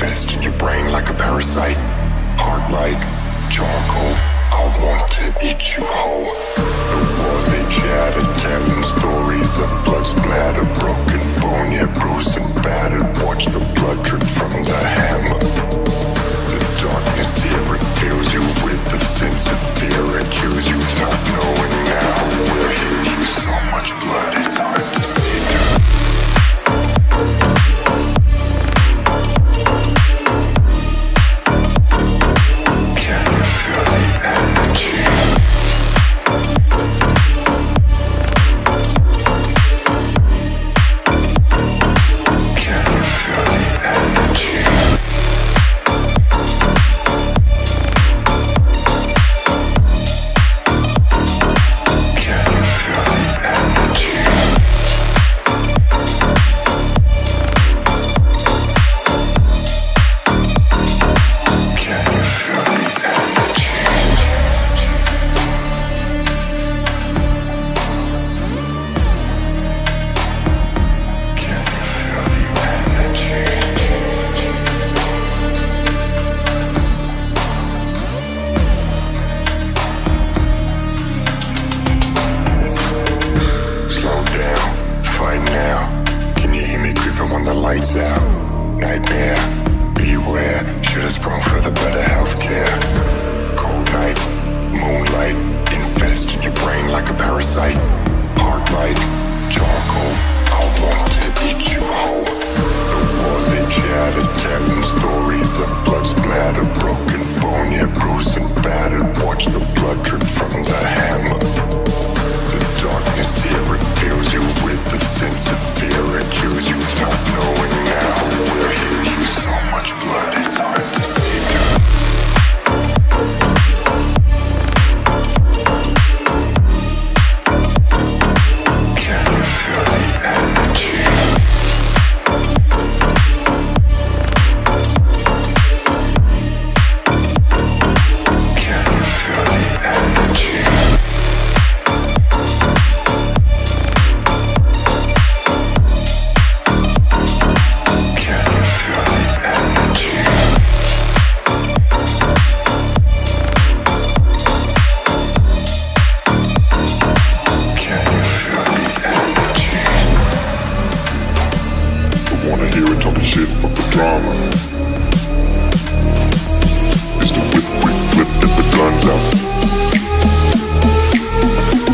infest in your brain like a parasite. Heart like charcoal, I want to eat you whole. The walls they chatter, telling stories of blood splatter, broken bone, yeah, bruised and battered. Watch the blood drip from the hammer. The darkness here, it fills you with a sense of fear. Accuse you not knowing now we're here. You so much blood, it's hard to see through. Lights out, nightmare, beware. Should've sprung for the better healthcare. Cold night, moonlight, infest in your brain like a parasite. Heart like charcoal, I want to eat you whole. The walls they chatter, telling stories of blood splatter, broken bone, yeah, bruised and battered. Watch the blood drip from the hammer. The darkness here, it fills you with a sense of fear. Accuse you not knowing now we're here. You so much blood, it's hard to see through. Can you feel the energy? Can you feel the energy? Shit, fuck the drama. It's the whip, whip, whip, get the guns out.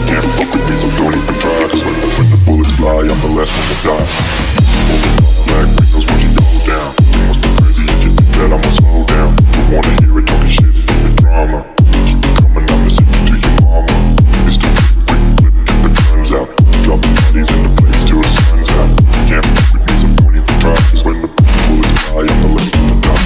Can't fuck with me, so don't even try. Cause when the bullets fly, I'm the last one to die. Black windows when you go down. You must be crazy if you think that I'ma slow down. Don't wanna hear it talking shit, fuck the drama. Keep it coming, I'ma send it to your mama. It's the whip, whip, whip, get the guns out. Dropping bodies in the place till the sun's out. Can't fuck with me, so don't even try. Cause when the bullets fly, I'm the last one to die.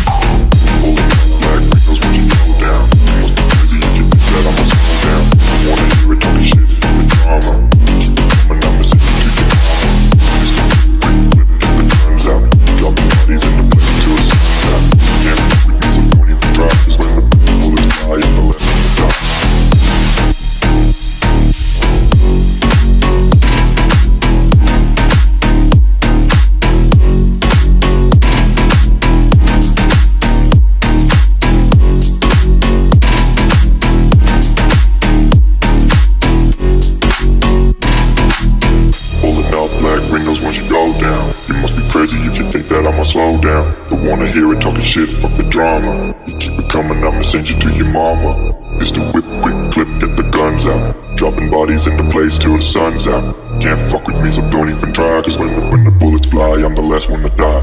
All the black windows when you go down. You must be crazy if you think that I'ma slow down. Don't wanna hear it talking shit, fuck the drama. Keep it coming, I'ma send it to your mama. It's the whip, whip, whip, get the guns out. Dropping bodies in the place till the sun's out. Can't fuck with me, so don't even try. Cause when the bullets fly, I'm the last one to die. Slow down, don't wanna hear it talking shit, fuck the drama. You keep it coming, I'ma send you to your mama. It's the whip, quick clip, get the guns out. Dropping bodies in the place till the sun's out. Can't fuck with me, so don't even try. Cause when the bullets fly, I'm the last one to die.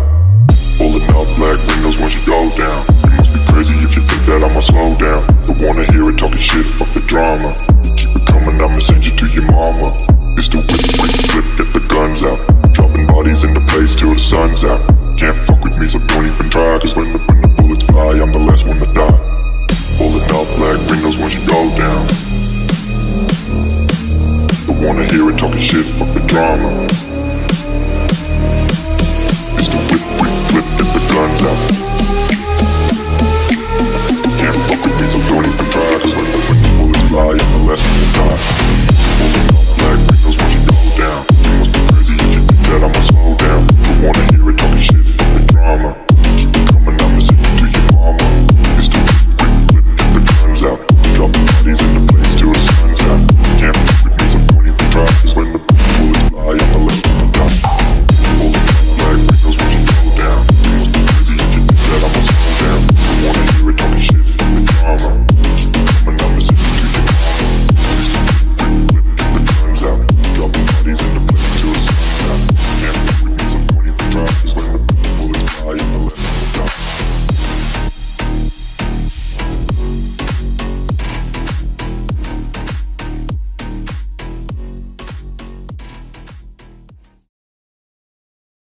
Pulling out black windows once you go down. You must be crazy if you think that I'ma slow down. Don't wanna hear it talking shit, fuck the drama. You keep it coming, I'ma send you to your mama. It's the whip, quick clip, get the guns out. Dropping bodies in the place till the sun's out. Can't fuck with me, so don't even try. Cause when the bullets fly, I'm the last one to die. Pulling out black windows once you go down. Don't wanna hear it talking shit, fuck the drama. It's the whip, quick clip, get the guns out. Can't fuck with me, so don't even try. Cause when the bullets fly, I'm the last one to die.